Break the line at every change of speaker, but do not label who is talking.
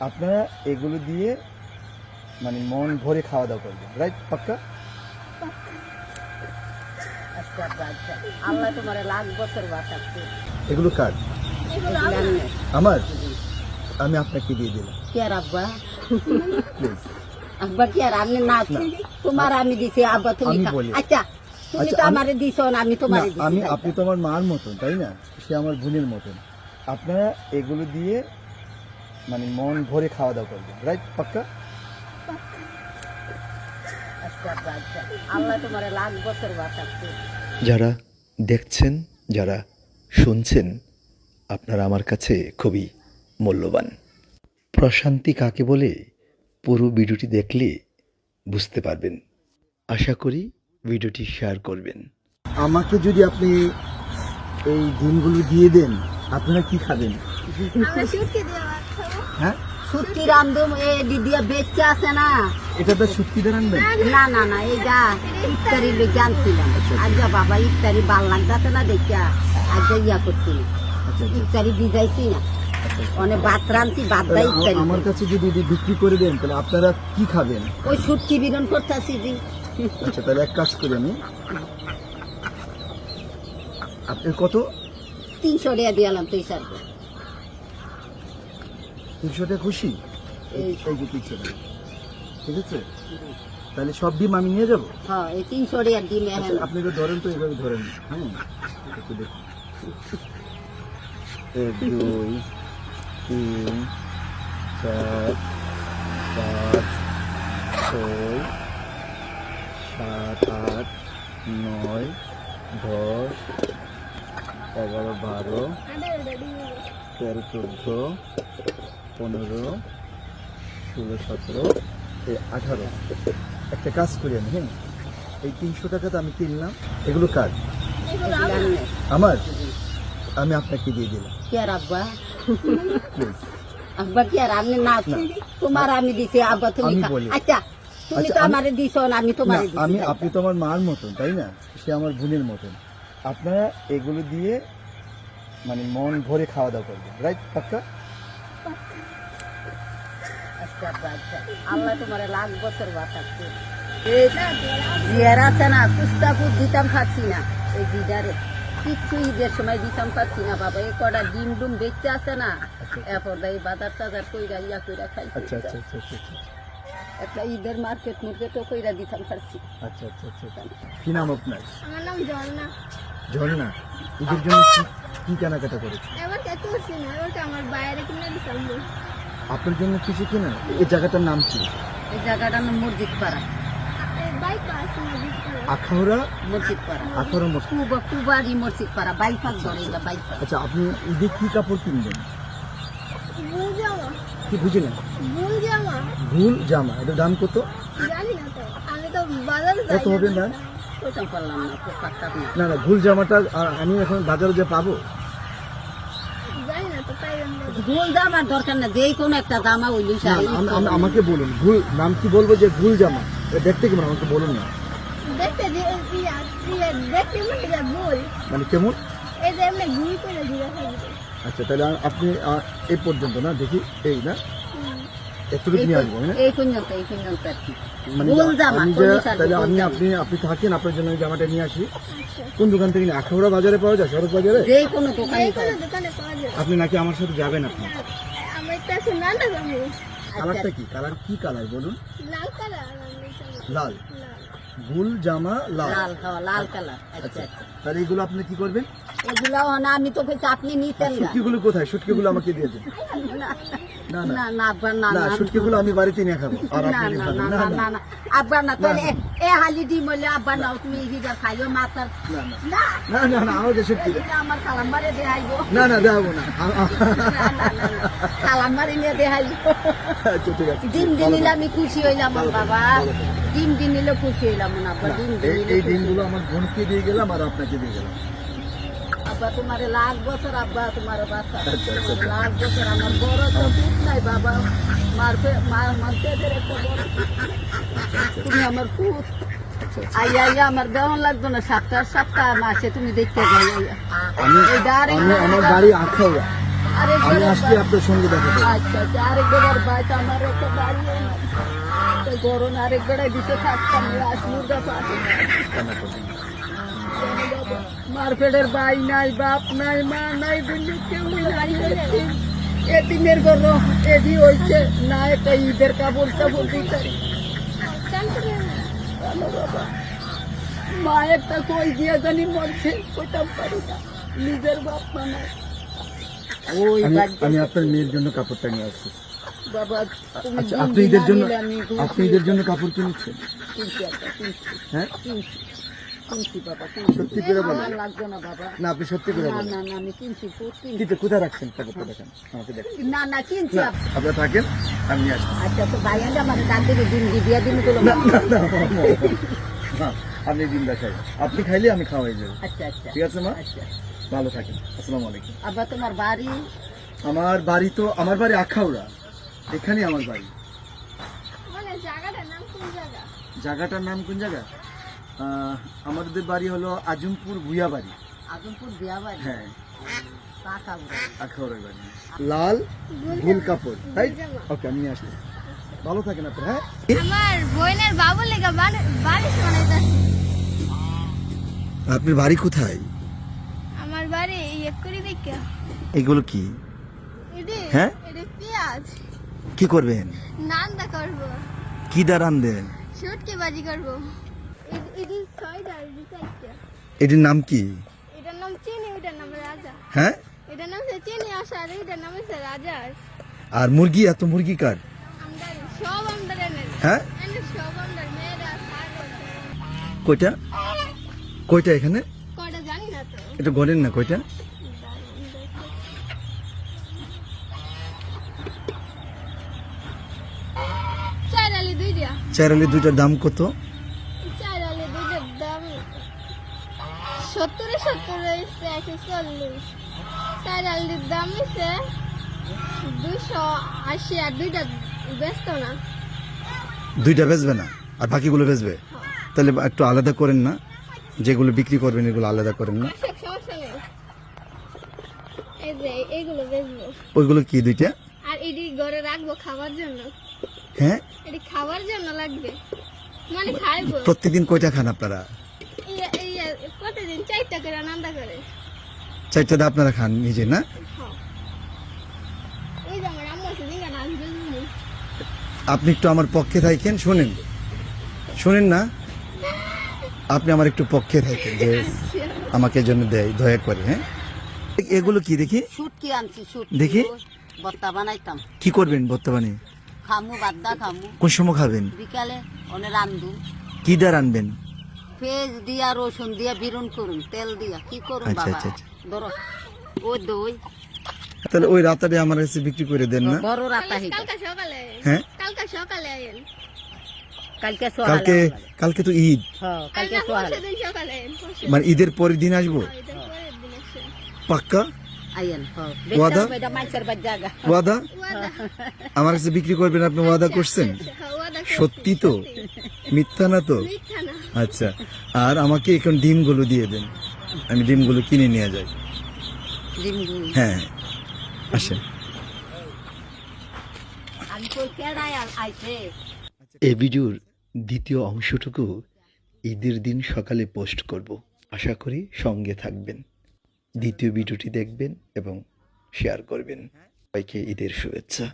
আপনারা এগুলো দিয়ে মানে মন ভরে খাওয়া দাওয়া করবেন, রাইট? পাক্কা?
আচ্ছা আচ্ছা, আল্লাহ তোমার লাখ বছর বাঁচাচ্ছে।
এগুলো কার? আমার? আমি আপনাকে দিয়ে দিলাম,
কি আর আব্বা,
প্লিজ।
আব্বা কি আর আপনি না, তোমার আমি দিছি আব্বা, তুমি
আমি বলি।
আচ্ছা তুমি
আচ্ছা,
তো আমারে দিছো না, আমি
না,
তোমারে দিছি।
আমি আপনি তো আমার মার মতন, তাই না? সে আমার বোনের মতন। আপনারা এগুলো দিয়ে মানে মন ভরে খাওয়া দাওয়া করবেন, রাইট? পাক্কা?
আচ্ছা আচ্ছা, আল্লাহ তোমার লাখ বছর বাঁচাচ্ছে।
যারা দেখছেন, যারা শুনছেন, আপনারা আমার কাছে খুবই মূল্যবান। প্রশান্তি কাকে বলে পুরো ভিডিওটি দেখলে বুঝতে পারবেন। আশা করি ভিডিওটি শেয়ার করবেন।
আমাকে যদি আপনি এই দিনগুলো দিয়ে দেন, আপনারা কি খাবেন? হ্যাঁ,
সুতি রামদম এ দিদিয়া বেচে আছে না,
এটা তো সত্যি জানাবেন।
না না না, এইটা ইফতারি লই জানছিলাম। আচ্ছা বাবা, ইফতারি ভাল লাগতেছে না দেখা আজকে ইয়া করছি না, ইফতারি দিজাইছি না, অনেক ভাত রাঁধছি, ভাত দাই ইফতারি।
আমার কাছে যদি বিক্রি করে দেন তাহলে আপনারা কি খাবেন?
ওই সুটকি বিরন করতেছি জি।
আচ্ছা, তাহলে এক কাজ করি আমি, আপনার কত?
300 টাকা দিলাম তো হিসাব।
300 টাকা খুশি? এই যে 300 টাকা, ঠিক আছে? তাহলে সব ডিম আমি নিয়ে যাবো।
হ্যাঁ, এই 300 টাকা ডিম
আচ্ছা,
এখন।
আপনি এবার ধরেন তো, এভাবে ধরেন। হ্যাঁ, একটু দেখুন। 1 2 3 4 5 6 7 8 9 10 11 12 13 14 15 16 17 18। একটা কাজ করি আমি, হ্যাঁ, এই 300 টাকা তো আমি কিনলাম, এগুলো কার? আমার? আমি আপনাকে দিয়ে দিলাম,
কি আর আব্বা,
প্লিজ।
আব্বা কি আর আপনি না, তোমার আমি দিছি আব্বা, তুমি
আমি
খা-
বলি।
আচ্ছা তুমি
আচ্ছা,
তো আমারে দিছো না, আমি তোমারে
না,
দিছি।
আপনি তো আমার মার মতন, তাই না? সে আমার বোনের মতন। আপনারা এগুলো দিয়ে মানে মন ভরে খাওয়া দাওয়া করবেন, রাইট? পাক্কা?
আচ্ছা আচ্ছা, আল্লাহ তোমার লাখ বছর বাঁচাচ্ছে। এই জিয়ার আছে না, কুস্তাপুর দিতাম পারছি না, এই দিদারে কিচ্ছু ঈদের সময় দিতাম পারছি না বাবা। এই কটা ডিম ডুম বেচতে আছে না, এরপর এই বাজার টাজার কইরা ইয়া কইরা খাইছি।
আচ্ছা আচ্ছা আচ্ছা আচ্ছা আচ্ছা
একটা ঈদের মার্কেটও কইরা দিতাম পারছি।
আচ্ছা আচ্ছা আচ্ছা আচ্ছা। কি নাম আপনার?
আমার নাম ঝর্ণা।
ঝর্ণা। ঈদের জন্য কি কেনাকাটা করেছে?
এবার এত হচ্ছে না, এবার আমার বাইরে কিনে দিতাম।
আপনার জন্য কিছু কিনা? এই জায়গাটার নাম কি?
এই জায়গাটার নাম মসজিদ পাড়া।
বাইক আছে না ভিতরে।
আখাউড়া?
মসজিদ পাড়া,
আখাউড়া মসজিদ।
কুবারি মসজিদ পাড়া, বাইপাস ধরে এগুলা বাইপাস।
আচ্ছা, আপনি ঈদে কি কাপড় কিনবেন?
ভুল জামা।
কি বুঝলেন?
ভুল জামা।
ভুল জামা, এটার দাম কত?
জানি না তো, আমি তো বাজারে যাই
কত হবে দাম?
কইতাম পারলাম না, তো পারতাম না।
না না, ভুল জামাটা আমি এখন বাজারে যে পাবো?
জানি না তো, তাই আমি
ভুল জামার দরকার না, যেই কোনো একটা জামা ওইলি
না, আমাকে বলুন, ভুল নাম কি বলবো? যে ভুল জামা এটা দেখতে কেমন আমাকে বলুন না।
দেখতে দেখতে মনে হয় ভুল।
মানে কেমন?
এই যে এমনি ঘুরি করে ঘুরে থাকবে।
আচ্ছা, তাহলে আপনি এই পর্যন্ত না, দেখি এই না, একটু নিয়ে আসবো না?
এই পর্যন্ত আর কি।
মানে
ভুল জামা,
আমি
কোন
যে
সার
তাহলে
ভুল
আমি
জামা।
আপনি থাকেন, আপনার জন্য এই জামাটা নিয়ে আসি।
আচ্ছা,
কোন দোকান থেকে নিয়ে? আখাউড়া বাজারে পাওয়া যায়, সড়ক বাজারে?
যেই কোনো দোকানে
এই কোনো দোকানে পাওয়া যায়।
আপনি নাকি আমার সাথে যাবেন? আপনি
আমার তো এখন নানা জামু।
কালারটা কি? কালার কি কালার বলুন?
লাল কালার আর আমি জামা।
লাল।
লাল।
ভুল জামা লাল।
লাল, হ্যাঁ, লাল কালার। আচ্ছা
আচ্ছা,
আচ্ছা,
তাহলে এগুলো আপনি কি করবেন?
এগুলাও না, আমি তো কইছি আপনি নিতেন না।
শুটকিগুলো কোথায়? শুটকিগুলো আমাকে দিয়ে দিন।
না
না না
না না আব্বা, না
না,
না
শুটকিগুলো আমি বাড়িতে নিয়ে খাবো, আর
না
আপনি
না
খাবেন
না
না?
না না আব্বা না, তাহলে এ হালি ডিম হইলে আব্বা নাও, তুমি হিজার খাইও মাতার। না
না না না, আমাকে শুটকি দেন।
এগুলা আমার কালাম্বারে দেখাইবো।
না না, দেখাবো না।
কালাম্বারে নিয়ে দেখাইবো।
আচ্ছা, ঠিক আছে।
ডিম দিনিলে আমি খুশি হইলাম ওর বাবা, ডিম দিনিলে খুশি হইলাম না আব্বা, ডিম
এই
দিনিলে
এই
খুশি।
দিনগুলো আমার বোনকে দিয়ে গেলাম আর আপনাকে দিয়ে গেলাম।
আব্বা তোমারে লাখ বছর, আব্বা তোমার বাসা
আচ্ছা, আচ্ছা।
লাখ বছর। আমার বড় তো দুধ নাই বাবা, মার পেটের একটা বড় পুত। তুমি আমার পুত। আইয়া আইয়া আমার দেওয়ান লাগতো না, সপ্তাহ মাসে তুমি দেখতে যাই।
আমি আমার বাড়ি আখাউড়া।
আরেক
আমি
বেড়ার
আসলে আপনার সঙ্গে দেখা করবো।
আচ্ছা আচ্ছা, আরেক বেড়ার বাইক আমার একটা বাড়িও না, গরম আরেক বেড়ায় দিতে থাকতাম, মুরগা পাঠে মারপেটের ভাই নাই, বাপ নাই, মা নাই, বন্ধু কেউ নাই, এদিনের গরম এদি হয়েছে না, একটা ঈদের কাপড় চাপড় দিতে মা একটা কই দিয়া জানি মরছে, কইতাম পারি না, নিজের বাপ মা নাই। ওই
আমি আপনার মেয়ের জন্য কাপড়টা নিয়ে আসছি।
বাবা তুমি
আচ্ছা,
দিন
আপনি
দিন
ঈদের জন্য
আনিলে আমি
আপনি ঈদের জন্য কাপড় কিনেছেন?
কিনছি একটা, কিনছি
হ্যাঁ,
কিনছি বাবা, কিনছি।
সত্যি করে বলেন।
আমার লাগবে না বাবা,
না আপনি সত্যি করে
না
বলেন।
না না, আমি কিনছি ফুট কিনছি।
কিন্তু কোথায় রাখছেন কাপড়টা দেখেন, আমাকে দেখেন।
না না কিনছি
না আপনারা থাকেন, আমি নিয়ে আসছি।
আচ্ছা তো ভাই আনলে আমাকে ডাক দিবি, দিন দিয়া দিন গুলো।
হ্যাঁ, আপনি দিন দেখাই, আপনি খাইলে আমি খাওয়াই যাবো।
আচ্ছা আচ্ছা
ঠিক আছে মা,
আচ্ছা।
ভালো থাকেন, আসসালামু আলাইকুম।
আবার তোমার বাড়ি?
আমার বাড়ি আখাউড়া, এখানে আমার বাড়ি।
মানে জায়গাটার নাম কোন জায়গা?
জায়গাটার নাম কোন জায়গা? আমাদের বাড়ি হলো আজমপুর ভুইয়া বাড়ি।
আজমপুর বিয়া বাড়ি?
হ্যাঁ,
কাকা
আখাউড়ার বাড়ি। লাল ভুল কাপড়, তাই? ওকে, আমি নিয়ে আসছি। ভালো থাকেন আপনার। হ্যাঁ,
আমার বোনের বাবুর লেগে বালিশ বানাইতেছি।
আপনার বাড়ি কোথায়?
আমার বাড়ি করি দেখে
এগুলো কি?
এটি
হ্যাঁ?
এটা পেঁয়াজ
কি করবেন?
নান্দা করবো,
কি দাঁড়ান দেন?
শুটকি বাজি করবো। এটি ছয়টা, এটি চারটা।
এটির নাম কি?
এটার নাম চিনি, ওইটার নাম রাজা।
হ্যাঁ,
এটার নাম হচ্ছে চিনি আসা, আর এটার নাম হচ্ছে রাজা।
আর মুরগি, এত মুরগি কার?
আমদানি সব আমদার এনে
হ্যাঁ,
এনে সব আমদার, মেয়েরা ছাগল
কয়টা কয়টা এখানে?
কয়টা জানি না তো।
এটা গড়েন না কয়টা?
চার আলি দুইটা,
চারালি দুইটার দাম কত?
চার আলি দুইটার দাম 70 হয়েছে 140। চার আলির দাম হয়েছে 280, আর দুইটা ব্যস্ত না।
দুইটা বেচবে না আর বাকিগুলো বেচবে? তাহলে একটু আলাদা করেন না, যেগুলো বিক্রি করবেন এগুলো আলাদা করেন না।
সব সমস্যা নেই, এই যে এইগুলো বেচবো,
ওইগুলো কি দুইটা?
আর এটি ঘরে রাখবো খাবার জন্য।
হ্যাঁ,
এটি খাবার জন্য লাগবে, মানে খাইবো।
প্রত্যেকদিন কয়টা খান আপনারা?
প্রতিদিন 4টা করে রান্না করে।
চারটা আপনারা খান নিজে না?
হ্যাঁ। ওই যে আমার আম্মু আছে, দিঘা নাচ বুঝলি।
আপনি একটু আমার পক্ষে থাকেন, শোনেন শোনেন না, আপনি আমার একটু পক্ষে থাকেন, যে আমাকে জন্য দেয় দয়া করে। হ্যাঁ, এগুলো কি দেখি?
শুটকি আনছি, শুটকি
দেখি।
বত্তা বানাইতাম,
কি করবেন বর্তমানে?
খামু বাদ্দা খামু,
কোন সময় খাবেন?
বিকালে অনে রান্ধু,
কি দা রানবেন?
পেঁয়াজ দিয়া রসুন দিয়া বিরুন করুন, তেল দিয়া কি করুন
আচ্ছা,
বাবা।
আচ্ছা, আচ্ছা।
ধরো ওই দই
তাহলে ওই রাতারে আমার কাছে বিক্রি করে দেন না?
বড় রাতা হইবে।
কালকে সকালে আইন।
হ্যাঁ,
কালকে সকালে আইন।
কালকে
কালকে
সকালে,
কালকে তো ঈদ,
হ্যাঁ কালকে
আর না,
সকালে
পরশুদিন সকালে আইন, পরশুদিন।
মানে ঈদের পরের দিন আসবো
এটার পরের দিন আসেন।
পাক্কা?
আইন। হ্যাঁ,
ওয়াদা?
বেচা মাইসের বাদ জায়গা।
ওয়াদা?
ওয়াদা।
আমার কাছে বিক্রি করবেন, আপনি ওয়াদা করছেন?
হ্যাঁ, ওয়াদা করছি,
সত্যি তো? মিথ্যা না তো?
মিথ্যা না।
আচ্ছা, আর আমাকে এখন ডিমগুলো দিয়ে দেন, আমি ডিমগুলো কিনে নিয়ে যাই।
ডিমগুলো
হ্যাঁ, আসেন।
আমি কই কেডায় আইছে।
এই ভিডিওর দ্বিতীয় অংশটুকু ঈদের দিন সকালে পোস্ট করব, আশা করি সঙ্গে থাকবেন, দ্বিতীয় ভিডিওটি দেখবেন এবং শেয়ার করবেন। সবাইকে ঈদের শুভেচ্ছা।